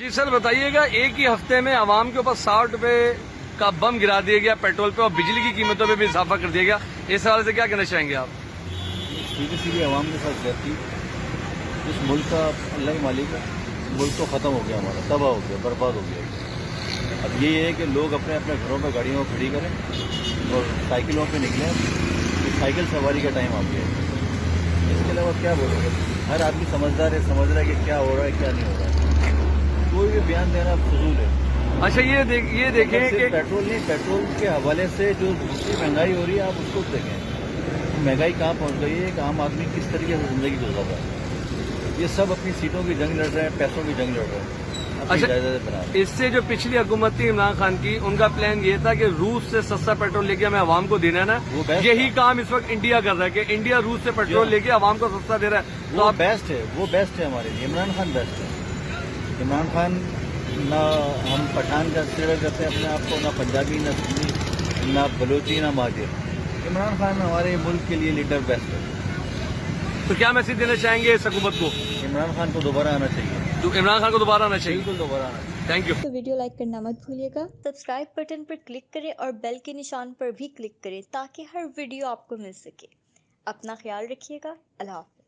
جی سر بتائیے گا، ایک ہی ہفتے میں عوام کے اوپر 60 روپے کا بم گرا دیا گیا پیٹرول پہ اور بجلی کی قیمتوں پہ بھی اضافہ کر دیا گیا، اس حوالے سے کیا کہنا چاہیں گے آپ؟ سیدھی سیدھی عوام کے ساتھ زیادتی، اس ملک کا اللہ ہی مالک ہے، ملک تو ختم ہو گیا ہمارا، تباہ ہو گیا، برباد ہو گیا۔ اب یہ ہے کہ لوگ اپنے اپنے گھروں پہ گاڑیوں کھڑی کریں اور سائیکلوں پہ نکلیں، یہ سائیکل سواری کا ٹائم آ گیا ہے۔ اس کے علاوہ کیا بولیں گے؟ ہر آدمی سمجھدار ہے، سمجھ رہا ہے کہ کیا ہو رہا ہے کیا نہیں ہو رہا ہے، کوئی بھی بیان دینا فضول ہے۔ اچھا یہ دیکھیں کہ صرف پیٹرول نہیں، پیٹرول کے حوالے سے جو دوسری مہنگائی ہو رہی ہے آپ اس کو دیکھیں، مہنگائی کہاں پہنچ گئی ہے، ایک عام آدمی کس طریقے سے زندگی گزار رہا ہے۔ یہ سب اپنی سیٹوں کی جنگ لڑ رہے ہیں، پیسوں کی جنگ لڑ رہے ہیں، اپنی اچھا جائیدادیں بنا رہے ہیں۔ اس سے جو پچھلی حکومت تھی عمران خان کی، ان کا پلان یہ تھا کہ روس سے سستا پیٹرول لے کے ہمیں عوام کو دینا ہے نا، وہ بیسٹ یہی تھا۔ کام اس وقت انڈیا کر رہا ہے کہ انڈیا روس سے پیٹرول لے کے عوام کو سستا دے رہا ہے، تو وہ آپ بیسٹ ہے، وہ بیسٹ ہے ہمارے لیے، عمران خان بیسٹ ہے۔ عمران خان نہ ہم پٹھان کنسیڈر کرتے ہیں اپنے آپ کو، نہ پنجابی، نہ سندھی، نہ بلوچی، نہ مہاجر۔ عمران خان ہمارے ملک کے لیے لیڈر بیسٹ ہے۔ تو کیا میسج دینا چاہیں گے اس حکومت کو؟ عمران خان کو دوبارہ آنا چاہیے، تو عمران خان کو دوبارہ آنا چاہیے۔ بالکل دوبارہ آنا چاہیے۔ Thank you. تو ویڈیو لائک کرنا مت بھولیے گا، سبسکرائب بٹن پر کلک کریں اور بیل کے نشان پر بھی کلک کریں تاکہ ہر ویڈیو آپ کو مل سکے۔ اپنا خیال رکھیے گا، اللہ حافظ۔